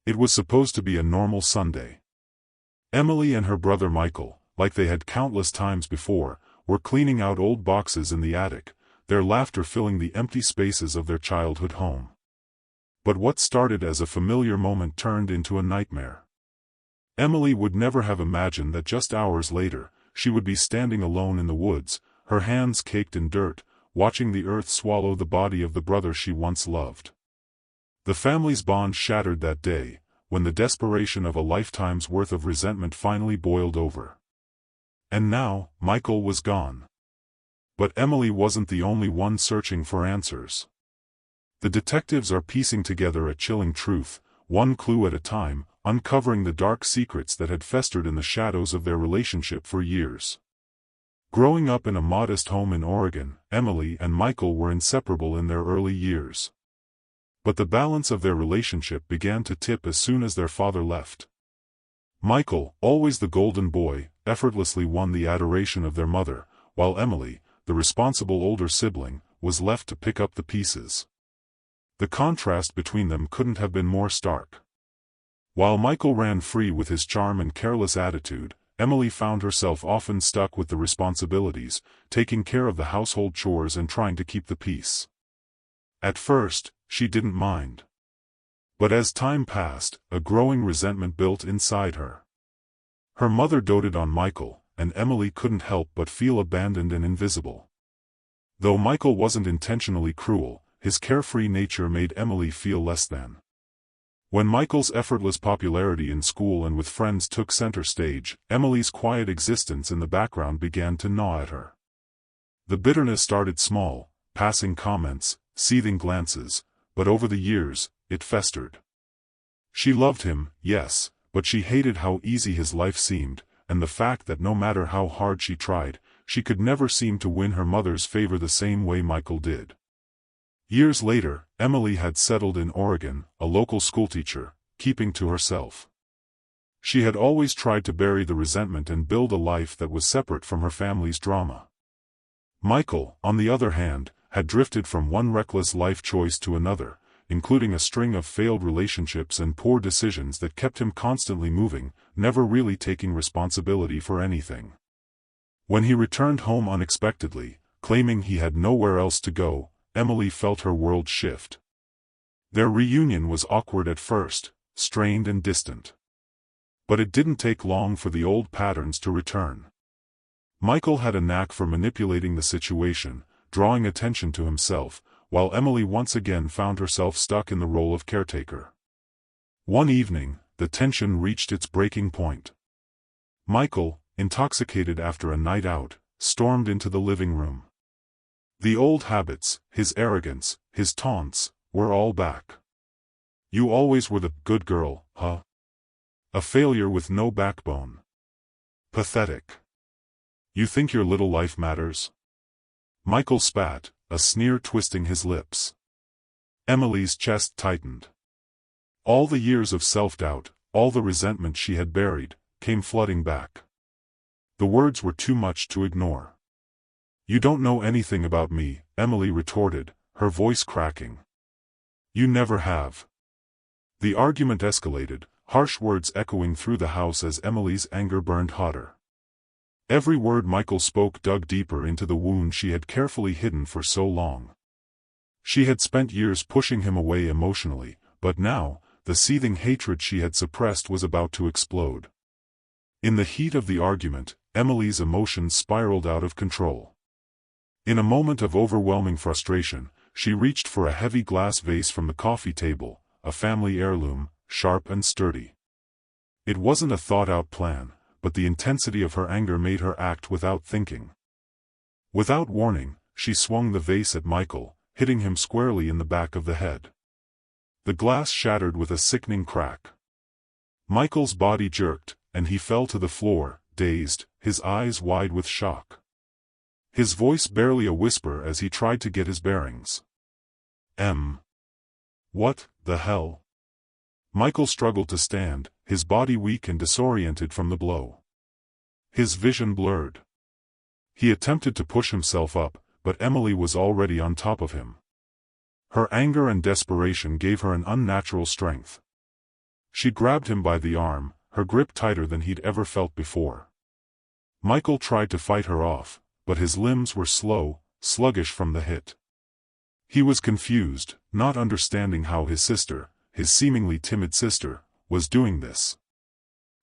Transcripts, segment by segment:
It was supposed to be a normal Sunday. Emily and her brother Michael, like they had countless times before, were cleaning out old boxes in the attic, their laughter filling the empty spaces of their childhood home. But what started as a familiar moment turned into a nightmare. Emily would never have imagined that just hours later, she would be standing alone in the woods, her hands caked in dirt, watching the earth swallow the body of the brother she once loved. The family's bond shattered that day, when the desperation of a lifetime's worth of resentment finally boiled over. And now, Michael was gone. But Emily wasn't the only one searching for answers. The detectives are piecing together a chilling truth, one clue at a time, uncovering the dark secrets that had festered in the shadows of their relationship for years. Growing up in a modest home in Oregon, Emily and Michael were inseparable in their early years. But the balance of their relationship began to tip as soon as their father left. Michael, always the golden boy, effortlessly won the adoration of their mother, while Emily, the responsible older sibling, was left to pick up the pieces. The contrast between them couldn't have been more stark. While Michael ran free with his charm and careless attitude, Emily found herself often stuck with the responsibilities, taking care of the household chores and trying to keep the peace. At first, she didn't mind. But as time passed, a growing resentment built inside her. Her mother doted on Michael, and Emily couldn't help but feel abandoned and invisible. Though Michael wasn't intentionally cruel, his carefree nature made Emily feel less than. When Michael's effortless popularity in school and with friends took center stage, Emily's quiet existence in the background began to gnaw at her. The bitterness started small, passing comments, seething glances, but over the years, it festered. She loved him, yes, but she hated how easy his life seemed, and the fact that no matter how hard she tried, she could never seem to win her mother's favor the same way Michael did. Years later, Emily had settled in Oregon, a local schoolteacher, keeping to herself. She had always tried to bury the resentment and build a life that was separate from her family's drama. Michael, on the other hand, had drifted from one reckless life choice to another, including a string of failed relationships and poor decisions that kept him constantly moving, never really taking responsibility for anything. When he returned home unexpectedly, claiming he had nowhere else to go, Emily felt her world shift. Their reunion was awkward at first, strained and distant. But it didn't take long for the old patterns to return. Michael had a knack for manipulating the situation, drawing attention to himself, while Emily once again found herself stuck in the role of caretaker. One evening, the tension reached its breaking point. Michael, intoxicated after a night out, stormed into the living room. The old habits, his arrogance, his taunts, were all back. "You always were the good girl, huh? A failure with no backbone. Pathetic. You think your little life matters?" Michael spat, a sneer twisting his lips. Emily's chest tightened. All the years of self-doubt, all the resentment she had buried, came flooding back. The words were too much to ignore. "You don't know anything about me," Emily retorted, her voice cracking. "You never have." The argument escalated, harsh words echoing through the house as Emily's anger burned hotter. Every word Michael spoke dug deeper into the wound she had carefully hidden for so long. She had spent years pushing him away emotionally, but now, the seething hatred she had suppressed was about to explode. In the heat of the argument, Emily's emotions spiraled out of control. In a moment of overwhelming frustration, she reached for a heavy glass vase from the coffee table, a family heirloom, sharp and sturdy. It wasn't a thought-out plan, but the intensity of her anger made her act without thinking. Without warning, she swung the vase at Michael, hitting him squarely in the back of the head. The glass shattered with a sickening crack. Michael's body jerked, and he fell to the floor, dazed, his eyes wide with shock. His voice barely a whisper as he tried to get his bearings. What the hell?" Michael struggled to stand, his body weak and disoriented from the blow. His vision blurred. He attempted to push himself up, but Emily was already on top of him. Her anger and desperation gave her an unnatural strength. She grabbed him by the arm, her grip tighter than he'd ever felt before. Michael tried to fight her off, but his limbs were slow, sluggish from the hit. He was confused, not understanding how his sister, his seemingly timid sister, was doing this.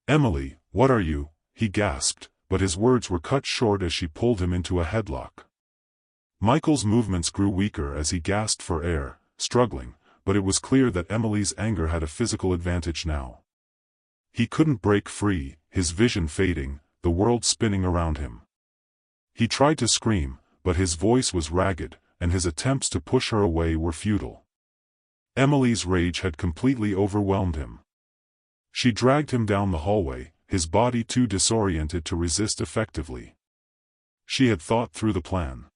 "Emily, what are you?" he gasped, but his words were cut short as she pulled him into a headlock. Michael's movements grew weaker as he gasped for air, struggling, but it was clear that Emily's anger had a physical advantage now. He couldn't break free, his vision fading, the world spinning around him. He tried to scream, but his voice was ragged, and his attempts to push her away were futile. Emily's rage had completely overwhelmed him. She dragged him down the hallway, his body too disoriented to resist effectively. She had thought through the plan.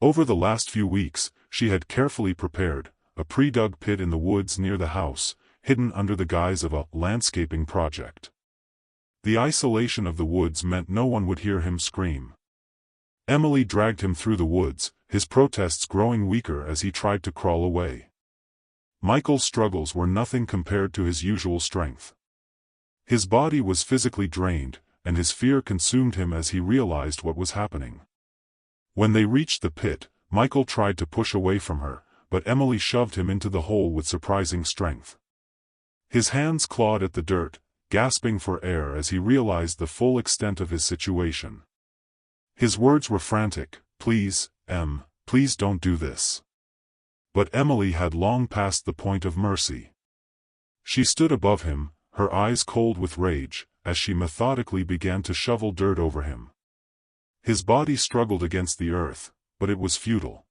Over the last few weeks, she had carefully prepared a pre-dug pit in the woods near the house, hidden under the guise of a landscaping project. The isolation of the woods meant no one would hear him scream. Emily dragged him through the woods, his protests growing weaker as he tried to crawl away. Michael's struggles were nothing compared to his usual strength. His body was physically drained, and his fear consumed him as he realized what was happening. When they reached the pit, Michael tried to push away from her, but Emily shoved him into the hole with surprising strength. His hands clawed at the dirt, gasping for air as he realized the full extent of his situation. His words were frantic, "Please, please don't do this." But Emily had long passed the point of mercy. She stood above him, her eyes cold with rage, as she methodically began to shovel dirt over him. His body struggled against the earth, but it was futile.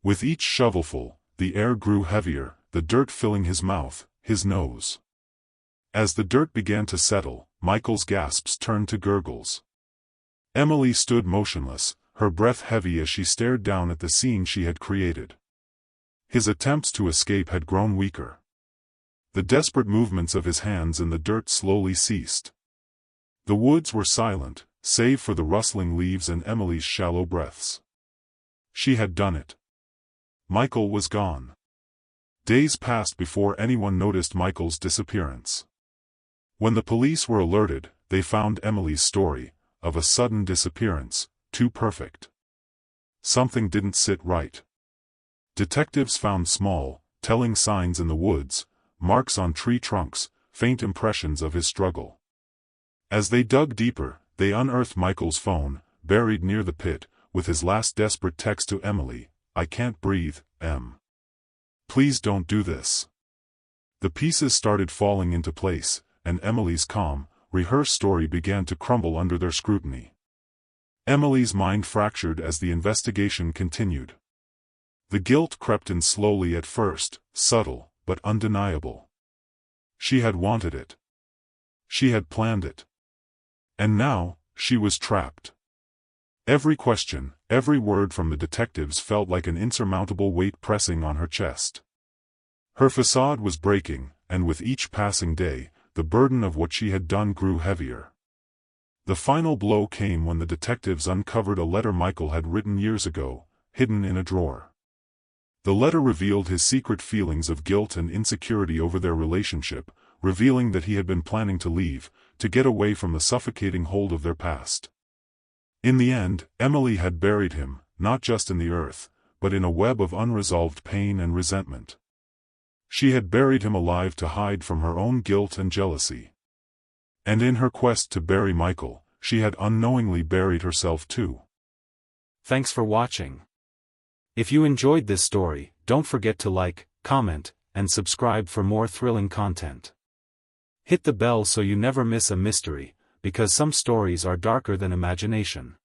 With each shovelful, the air grew heavier, the dirt filling his mouth, his nose. As the dirt began to settle, Michael's gasps turned to gurgles. Emily stood motionless, her breath heavy as she stared down at the scene she had created. His attempts to escape had grown weaker. The desperate movements of his hands in the dirt slowly ceased. The woods were silent, save for the rustling leaves and Emily's shallow breaths. She had done it. Michael was gone. Days passed before anyone noticed Michael's disappearance. When the police were alerted, they found Emily's story, of a sudden disappearance, too perfect. Something didn't sit right. Detectives found small, telling signs in the woods, marks on tree trunks, faint impressions of his struggle. As they dug deeper, they unearthed Michael's phone, buried near the pit, with his last desperate text to Emily, "I can't breathe, Please don't do this." The pieces started falling into place, and Emily's calm, rehearsed story began to crumble under their scrutiny. Emily's mind fractured as the investigation continued. The guilt crept in slowly at first, subtle, but undeniable. She had wanted it. She had planned it. And now, she was trapped. Every question, every word from the detectives felt like an insurmountable weight pressing on her chest. Her facade was breaking, and with each passing day, the burden of what she had done grew heavier. The final blow came when the detectives uncovered a letter Michael had written years ago, hidden in a drawer. The letter revealed his secret feelings of guilt and insecurity over their relationship, revealing that he had been planning to leave, to get away from the suffocating hold of their past. In the end, Emily had buried him, not just in the earth, but in a web of unresolved pain and resentment. She had buried him alive to hide from her own guilt and jealousy. And in her quest to bury Michael, she had unknowingly buried herself too. Thanks for watching. If you enjoyed this story, don't forget to like, comment, and subscribe for more thrilling content. Hit the bell so you never miss a mystery, because some stories are darker than imagination.